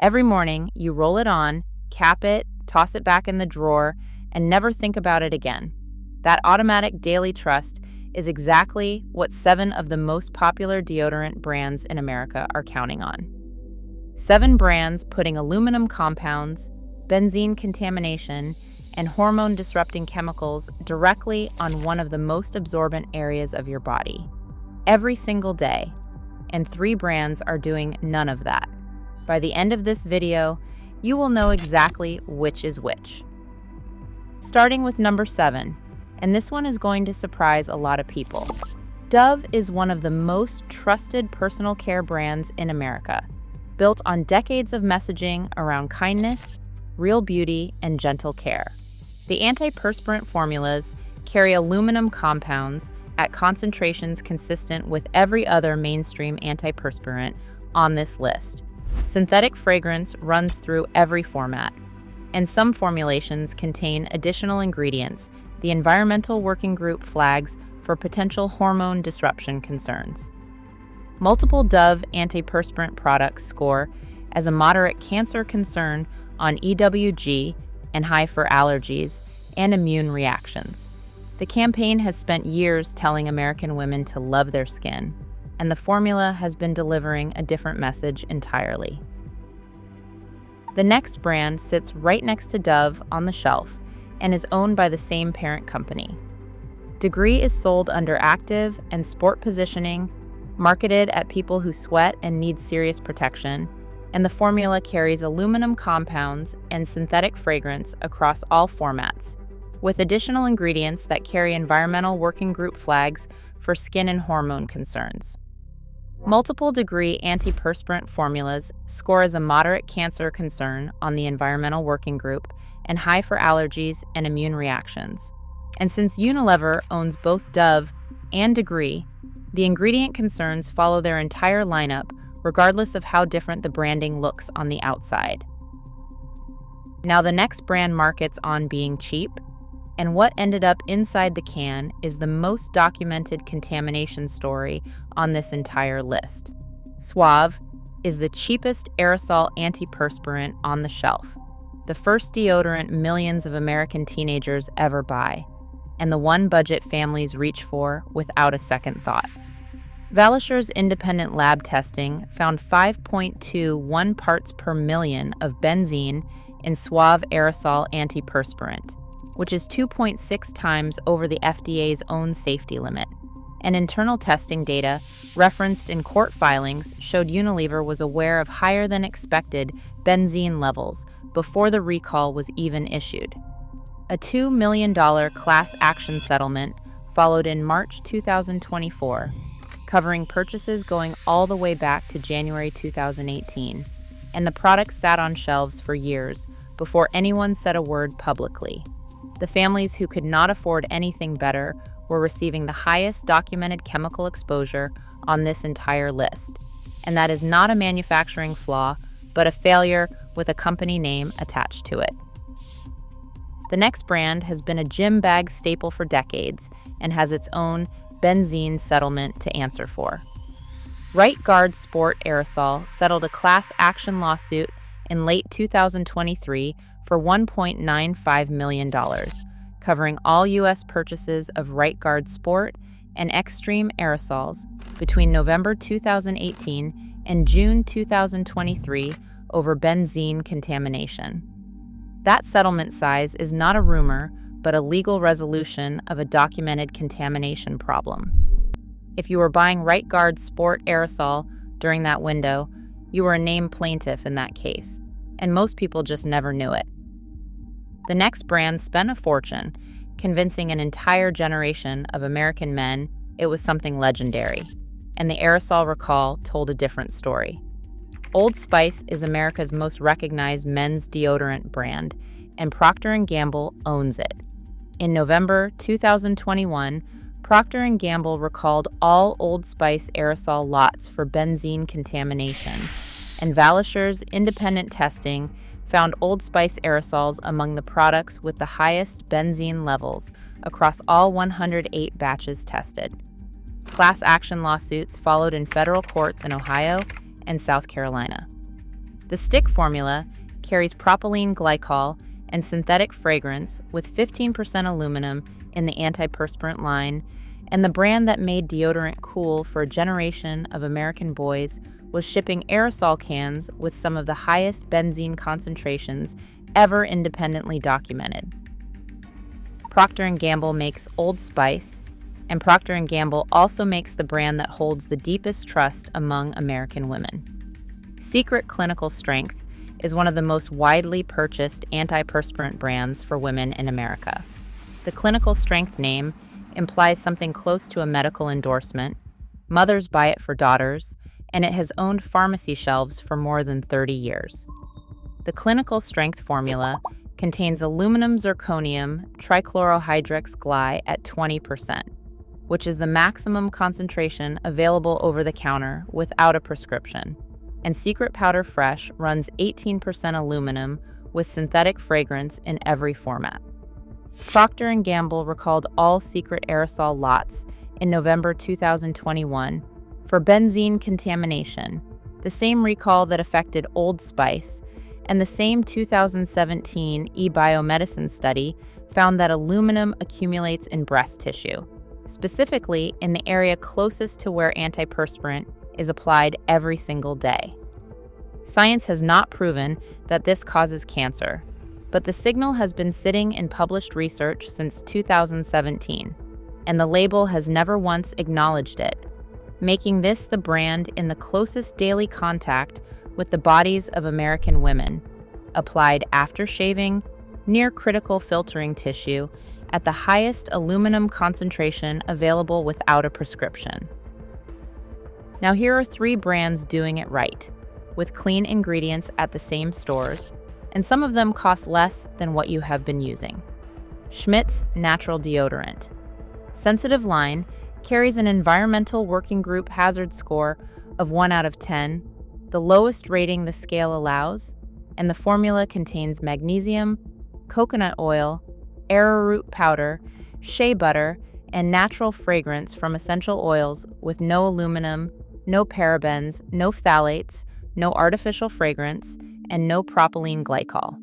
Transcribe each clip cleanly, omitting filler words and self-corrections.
Every morning, you roll it on, cap it, toss it back in the drawer, and never think about it again. That automatic daily trust is exactly what 7 of the most popular deodorant brands in America are counting on. 7 brands putting aluminum compounds, benzene contamination, and hormone-disrupting chemicals directly on one of the most absorbent areas of your body. Every single day. And 3 brands are doing none of that. By the end of this video, you will know exactly which is which. Starting with number 7, and this one is going to surprise a lot of people. Dove is one of the most trusted personal care brands in America, built on decades of messaging around kindness, real beauty, and gentle care. The antiperspirant formulas carry aluminum compounds at concentrations consistent with every other mainstream antiperspirant on this list. Synthetic fragrance runs through every format, and some formulations contain additional ingredients the Environmental Working Group flags for potential hormone disruption concerns. Multiple Dove antiperspirant products score as a moderate cancer concern on EWG and high for allergies and immune reactions. The campaign has spent years telling American women to love their skin, and the formula has been delivering a different message entirely. The next brand sits right next to Dove on the shelf and is owned by the same parent company. Degree is sold under active and sport positioning, marketed at people who sweat and need serious protection, and the formula carries aluminum compounds and synthetic fragrance across all formats, with additional ingredients that carry Environmental Working Group flags for skin and hormone concerns. Multiple degree antiperspirant formulas score as a moderate cancer concern on the Environmental Working Group and high for allergies and immune reactions. And since Unilever owns both Dove and Degree, the ingredient concerns follow their entire lineup regardless of how different the branding looks on the outside. Now the next brand markets on being cheap, and what ended up inside the can is the most documented contamination story on this entire list. Suave is the cheapest aerosol antiperspirant on the shelf, the first deodorant millions of American teenagers ever buy, and the one budget families reach for without a second thought. Valisher's independent lab testing found 5.21 parts per million of benzene in Suave aerosol antiperspirant, which is 2.6 times over the FDA's own safety limit. And internal testing data referenced in court filings showed Unilever was aware of higher than expected benzene levels before the recall was even issued. A $2 million class action settlement followed in March 2024, covering purchases going all the way back to January 2018, and the product sat on shelves for years before anyone said a word publicly. The families who could not afford anything better were receiving the highest documented chemical exposure on this entire list, and that is not a manufacturing flaw, but a failure with a company name attached to it. The next brand has been a gym bag staple for decades and has its own benzene settlement to answer for. Right Guard Sport Aerosol settled a class action lawsuit in late 2023 for $1.95 million, covering all U.S. purchases of Right Guard Sport and Extreme aerosols between November 2018 and June 2023 over benzene contamination. That settlement size is not a rumor, but a legal resolution of a documented contamination problem. If you were buying Right Guard Sport aerosol during that window, you were a named plaintiff in that case, and most people just never knew it. The next brand spent a fortune convincing an entire generation of American men it was something legendary, and the aerosol recall told a different story. Old Spice is America's most recognized men's deodorant brand, and Procter & Gamble owns it. In November 2021, Procter & Gamble recalled all Old Spice aerosol lots for benzene contamination, and Valisher's independent testing found Old Spice aerosols among the products with the highest benzene levels across all 108 batches tested. Class action lawsuits followed in federal courts in Ohio and South Carolina. The stick formula carries propylene glycol and synthetic fragrance with 15% aluminum in the antiperspirant line, and the brand that made deodorant cool for a generation of American boys was shipping aerosol cans with some of the highest benzene concentrations ever independently documented. Procter & Gamble makes Old Spice, and Procter & Gamble also makes the brand that holds the deepest trust among American women. Secret Clinical Strength is one of the most widely purchased antiperspirant brands for women in America. The Clinical Strength name implies something close to a medical endorsement. Mothers buy it for daughters, and it has owned pharmacy shelves for more than 30 years. The Clinical Strength formula contains aluminum zirconium trichlorohydrix gly at 20%, which is the maximum concentration available over the counter without a prescription. And Secret Powder Fresh runs 18% aluminum with synthetic fragrance in every format. Procter & Gamble recalled all Secret aerosol lots in November 2021 for benzene contamination, the same recall that affected Old Spice, and the same 2017 e-biomedicine study found that aluminum accumulates in breast tissue, specifically in the area closest to where antiperspirant is applied every single day. Science has not proven that this causes cancer, but the signal has been sitting in published research since 2017, and the label has never once acknowledged it, making this the brand in the closest daily contact with the bodies of American women, applied after shaving, near critical filtering tissue, at the highest aluminum concentration available without a prescription. Now here are 3 brands doing it right, with clean ingredients at the same stores, and some of them cost less than what you have been using. Schmidt's Natural Deodorant. Sensitive line carries an environmental working group hazard score of 1 out of 10, the lowest rating the scale allows, and the formula contains magnesium, coconut oil, arrowroot powder, shea butter, and natural fragrance from essential oils with no aluminum, no parabens, no phthalates, no artificial fragrance, and no propylene glycol.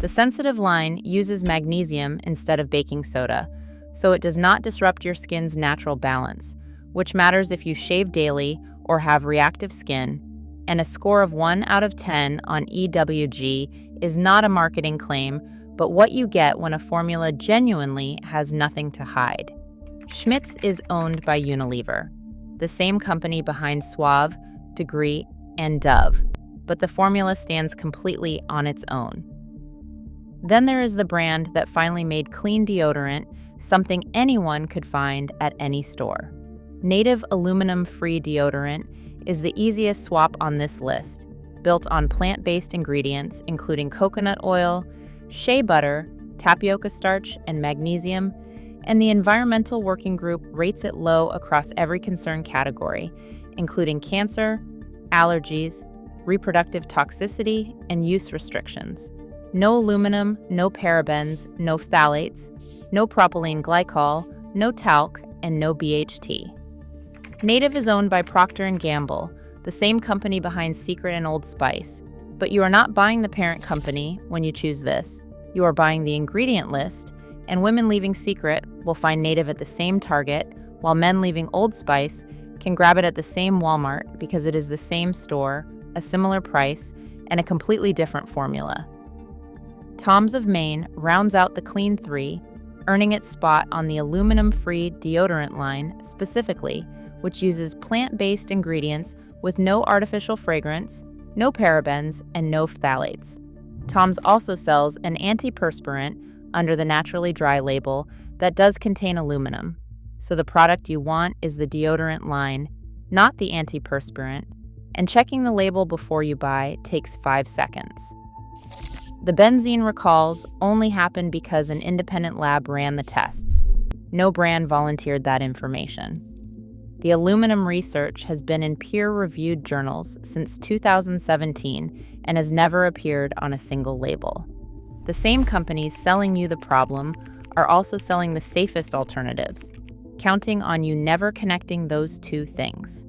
The sensitive line uses magnesium instead of baking soda, so it does not disrupt your skin's natural balance, which matters if you shave daily or have reactive skin, and a score of 1 out of 10 on EWG is not a marketing claim, but what you get when a formula genuinely has nothing to hide. Schmidt's is owned by Unilever, the same company behind Suave, Degree, and Dove, but the formula stands completely on its own. Then there is the brand that finally made clean deodorant something anyone could find at any store. Native aluminum-free deodorant is the easiest swap on this list, built on plant-based ingredients including coconut oil, shea butter, tapioca starch, and magnesium, and the Environmental Working Group rates it low across every concern category, including cancer, allergies, reproductive toxicity, and use restrictions. No aluminum, no parabens, no phthalates, no propylene glycol, no talc, and no BHT. Native is owned by Procter & Gamble, the same company behind Secret and Old Spice, but you are not buying the parent company when you choose this. You are buying the ingredient list, and women leaving Secret will find Native at the same Target, while men leaving Old Spice can grab it at the same Walmart because it is the same store, a similar price, and a completely different formula. Tom's of Maine rounds out the clean 3, earning its spot on the aluminum-free deodorant line specifically, which uses plant-based ingredients with no artificial fragrance, no parabens, and no phthalates. Tom's also sells an antiperspirant under the Naturally Dry label that does contain aluminum. So the product you want is the deodorant line, not the antiperspirant, and checking the label before you buy takes 5 seconds. The benzene recalls only happened because an independent lab ran the tests. No brand volunteered that information. The aluminum research has been in peer-reviewed journals since 2017 and has never appeared on a single label. The same companies selling you the problem are also selling the safest alternatives, counting on you never connecting those two things.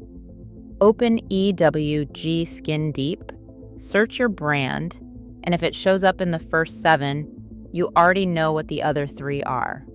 Open EWG Skin Deep, Search your brand, and if it shows up in the first 7, you already know what the other 3 are.